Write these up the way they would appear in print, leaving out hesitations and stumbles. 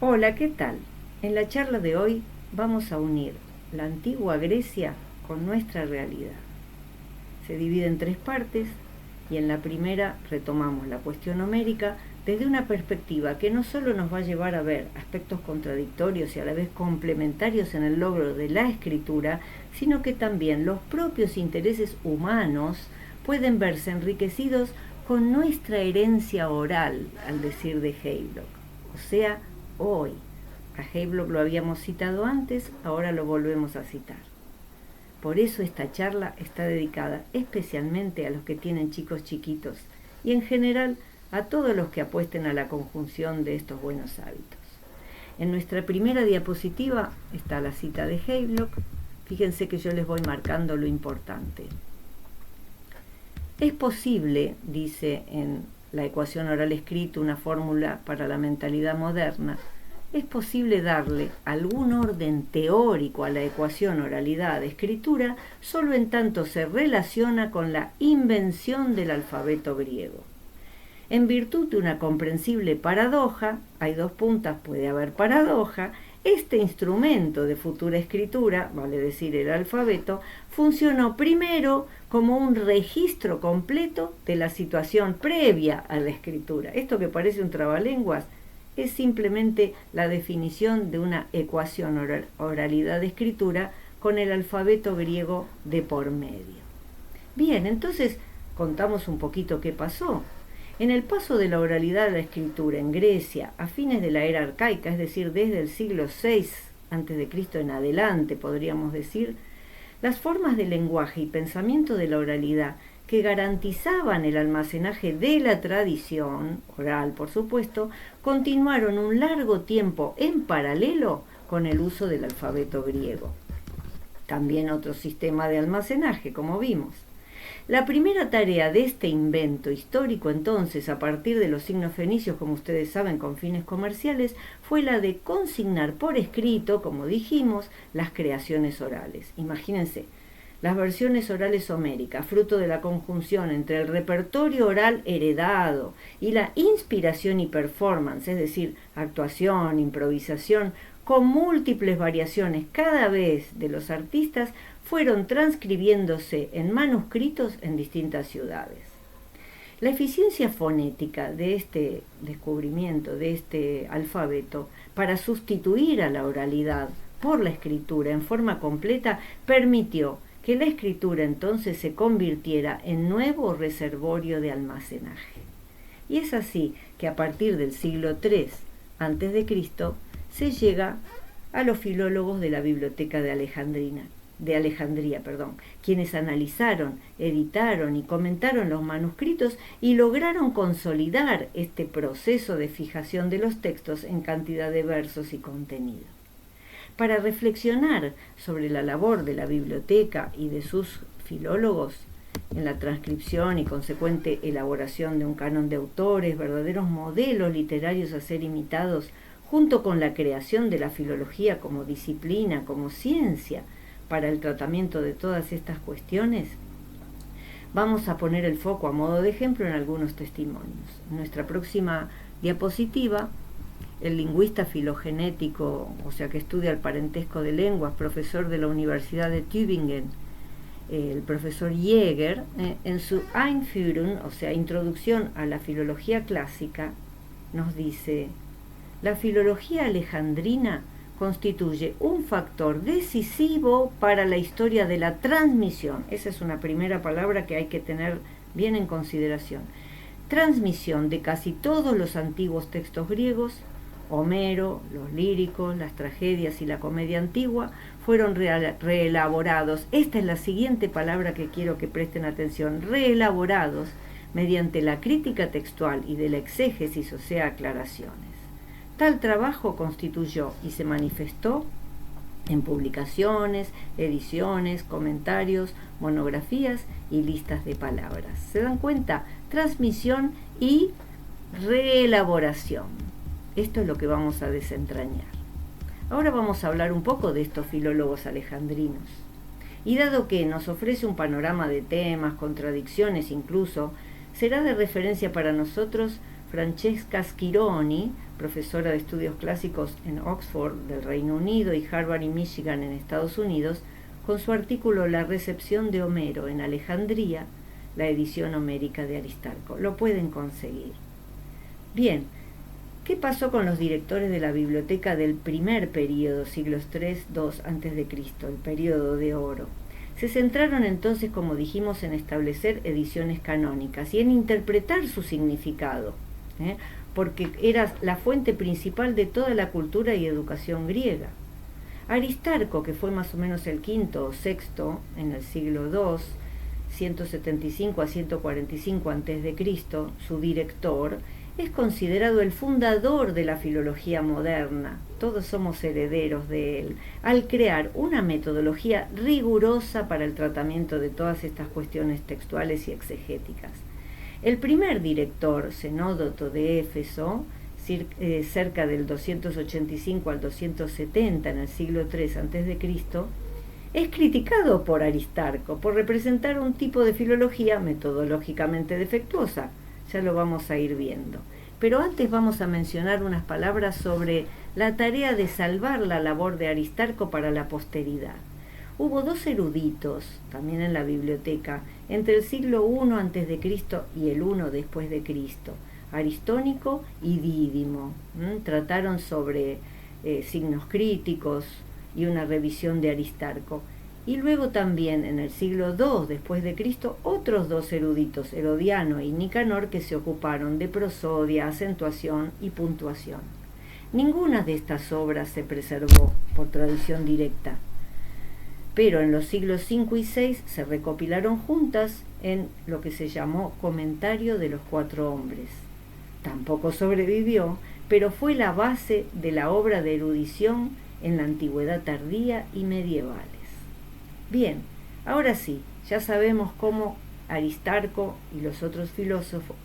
Hola, ¿qué tal? En la charla de hoy vamos a unir la antigua Grecia con nuestra realidad. Se divide en tres partes y en la primera retomamos la cuestión homérica desde una perspectiva que no solo nos va a llevar a ver aspectos contradictorios y a la vez complementarios en el logro de la escritura, sino que también los propios intereses humanos pueden verse enriquecidos con nuestra herencia oral, al decir de Havelock, o sea, hoy. A Havelock lo habíamos citado antes, ahora lo volvemos a citar. Por eso esta charla está dedicada especialmente a los que tienen chicos chiquitos y en general a todos los que apuesten a la conjunción de estos buenos hábitos. En nuestra primera diapositiva está la cita de Havelock. Fíjense que yo les voy marcando lo importante. Es posible, dice en la ecuación oral escrita, una fórmula para la mentalidad moderna, es posible darle algún orden teórico a la ecuación oralidad-escritura solo en tanto se relaciona con la invención del alfabeto griego. En virtud de una comprensible paradoja, hay dos puntas, puede haber paradoja, este instrumento de futura escritura, vale decir el alfabeto, funcionó primero como un registro completo de la situación previa a la escritura. Esto que parece un trabalenguas es simplemente la definición de una ecuación oralidad-escritura con el alfabeto griego de por medio. Bien, entonces contamos un poquito qué pasó. En el paso de la oralidad a la escritura en Grecia a fines de la era arcaica, es decir, desde el siglo VI a.C. en adelante, podríamos decir, las formas de lenguaje y pensamiento de la oralidad que garantizaban el almacenaje de la tradición oral, por supuesto, continuaron un largo tiempo en paralelo con el uso del alfabeto griego. También otro sistema de almacenaje, como vimos. La primera tarea de este invento histórico, entonces, a partir de los signos fenicios, como ustedes saben, con fines comerciales, fue la de consignar por escrito, como dijimos, las creaciones orales. Imagínense, las versiones orales homéricas, fruto de la conjunción entre el repertorio oral heredado y la inspiración y performance, es decir, actuación, improvisación, con múltiples variaciones cada vez de los artistas, fueron transcribiéndose en manuscritos en distintas ciudades. La eficiencia fonética de este descubrimiento, de este alfabeto, para sustituir a la oralidad por la escritura en forma completa, permitió que la escritura entonces se convirtiera en nuevo reservorio de almacenaje. Y es así que a partir del siglo III a.C. se llega a los filólogos de la Biblioteca de Alejandría, quienes analizaron, editaron y comentaron los manuscritos y lograron consolidar este proceso de fijación de los textos en cantidad de versos y contenido. Para reflexionar sobre la labor de la biblioteca y de sus filólogos en la transcripción y consecuente elaboración de un canon de autores, verdaderos modelos literarios a ser imitados, junto con la creación de la filología como disciplina, como ciencia, para el tratamiento de todas estas cuestiones, vamos a poner el foco a modo de ejemplo en algunos testimonios. En nuestra próxima diapositiva, el lingüista filogenético, o sea que estudia el parentesco de lenguas, profesor de la Universidad de Tübingen, el profesor Jäger, en su Einführung, o sea, introducción a la filología clásica, nos dice: la filología alejandrina constituye un factor decisivo para la historia de la transmisión. Esa es una primera palabra que hay que tener bien en consideración. Transmisión de casi todos los antiguos textos griegos. Homero, los líricos, las tragedias y la comedia antigua fueron reelaborados. Esta es la siguiente palabra que quiero que presten atención: reelaborados mediante la crítica textual y de la exégesis, o sea, aclaraciones. Tal trabajo constituyó y se manifestó en publicaciones, ediciones, comentarios, monografías y listas de palabras. ¿Se dan cuenta? Transmisión y reelaboración. Esto es lo que vamos a desentrañar. Ahora vamos a hablar un poco de estos filólogos alejandrinos. Y dado que nos ofrece un panorama de temas, contradicciones incluso, será de referencia para nosotros Francesca Schironi, profesora de estudios clásicos en Oxford del Reino Unido y Harvard y Michigan en Estados Unidos, con su artículo La recepción de Homero en Alejandría, la edición homérica de Aristarco. Lo pueden conseguir. Bien, ¿qué pasó con los directores de la biblioteca del primer período, siglos III, II a.C., el período de oro? Se centraron entonces, como dijimos, en establecer ediciones canónicas y en interpretar su significado, porque era la fuente principal de toda la cultura y educación griega. Aristarco, que fue más o menos el quinto o sexto en el siglo II, 175 a 145 a.C., su director, es considerado el fundador de la filología moderna. Todos somos herederos de él, al crear una metodología rigurosa para el tratamiento de todas estas cuestiones textuales y exegéticas. El primer director, Zenódoto de Éfeso, cerca del 285 al 270 en el siglo III a.C., es criticado por Aristarco por representar un tipo de filología metodológicamente defectuosa. Ya lo vamos a ir viendo. Pero antes vamos a mencionar unas palabras sobre la tarea de salvar la labor de Aristarco para la posteridad. Hubo dos eruditos, también en la biblioteca, entre el siglo I a.C. y el I después de Cristo, Aristónico y Dídimo. Trataron sobre signos críticos y una revisión de Aristarco. Y luego también en el siglo II después de Cristo otros dos eruditos, Herodiano y Nicanor, que se ocuparon de prosodia, acentuación y puntuación. Ninguna de estas obras se preservó por tradición directa, pero en los siglos V y VI se recopilaron juntas en lo que se llamó Comentario de los Cuatro Hombres. Tampoco sobrevivió, pero fue la base de la obra de erudición en la antigüedad tardía y medievales. Bien, ahora sí, ya sabemos cómo Aristarco y los otros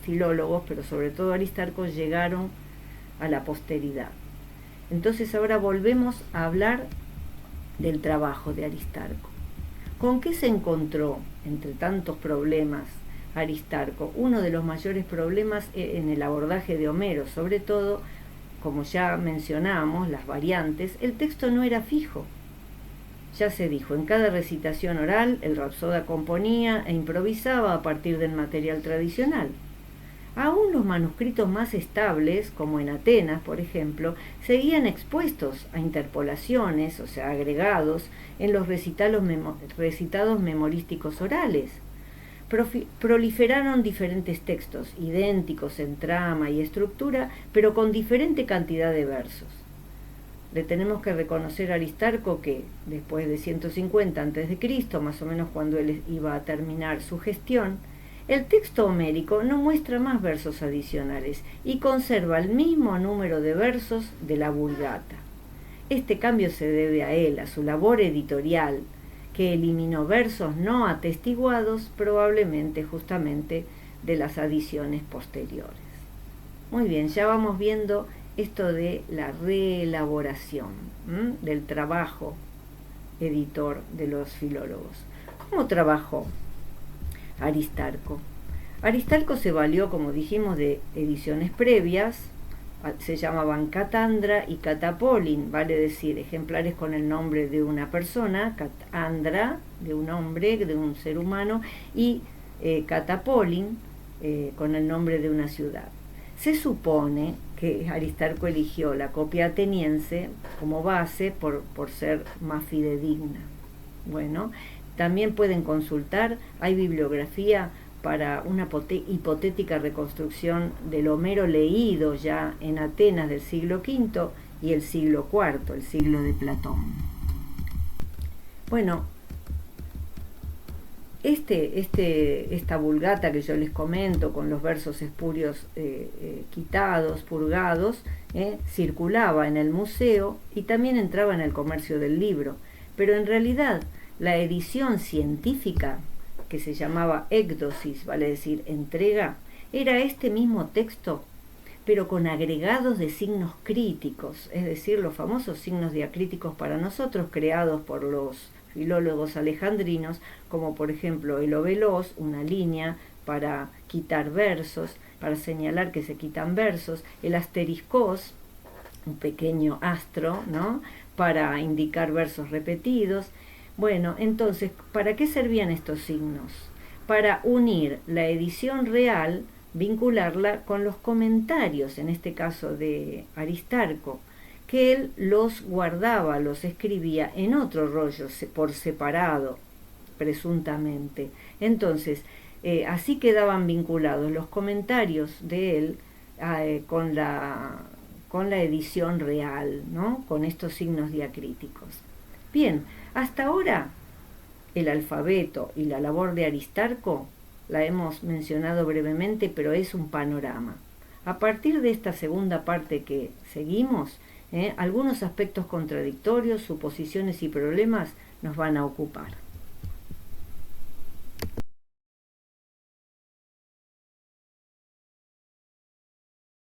filólogos, pero sobre todo Aristarco, llegaron a la posteridad. Entonces ahora volvemos a hablar del trabajo de Aristarco. ¿Con qué se encontró, entre tantos problemas, Aristarco? Uno de los mayores problemas en el abordaje de Homero, sobre todo, como ya mencionamos, las variantes, el texto no era fijo. Ya se dijo, en cada recitación oral el rapsoda componía e improvisaba a partir del material tradicional. Aún los manuscritos más estables, como en Atenas, por ejemplo, seguían expuestos a interpolaciones, o sea, agregados, en los recitados memorísticos orales. Proliferaron diferentes textos, idénticos en trama y estructura, pero con diferente cantidad de versos. Le tenemos que reconocer a Aristarco que, después de 150 a.C., más o menos cuando él iba a terminar su gestión, el texto homérico no muestra más versos adicionales y conserva el mismo número de versos de la Vulgata. Este cambio se debe a él, a su labor editorial, que eliminó versos no atestiguados, probablemente justamente de las adiciones posteriores. Muy bien, ya vamos viendo esto de la reelaboración del trabajo editor de los filólogos. ¿Cómo trabajó Aristarco? Aristarco se valió, como dijimos, de ediciones previas, se llamaban catandra y catapolin, vale decir, ejemplares con el nombre de una persona, catandra, de un hombre, de un ser humano, y catapolin, con el nombre de una ciudad. Se supone que Aristarco eligió la copia ateniense como base por ser más fidedigna. Bueno, también pueden consultar, hay bibliografía para una hipotética reconstrucción del Homero leído ya en Atenas del siglo V y el siglo IV, el siglo de Platón. Bueno, esta Vulgata que yo les comento, con los versos espurios quitados, purgados, circulaba en el museo y también entraba en el comercio del libro, pero en realidad la edición científica, que se llamaba ecdosis, vale decir entrega, era este mismo texto, pero con agregados de signos críticos, es decir, los famosos signos diacríticos para nosotros, creados por los filólogos alejandrinos, como por ejemplo el ovelos, una línea para quitar versos, para señalar que se quitan versos, el asteriscos, un pequeño astro, ¿no?, para indicar versos repetidos. Bueno, entonces, ¿para qué servían estos signos? Para unir la edición real, vincularla con los comentarios, en este caso de Aristarco, que él los guardaba, los escribía en otro rollo, por separado, presuntamente. Entonces, así quedaban vinculados los comentarios de él con la edición real, ¿no?, con estos signos diacríticos. Bien, hasta ahora el alfabeto y la labor de Aristarco la hemos mencionado brevemente, pero es un panorama. A partir de esta segunda parte que seguimos, algunos aspectos contradictorios, suposiciones y problemas nos van a ocupar.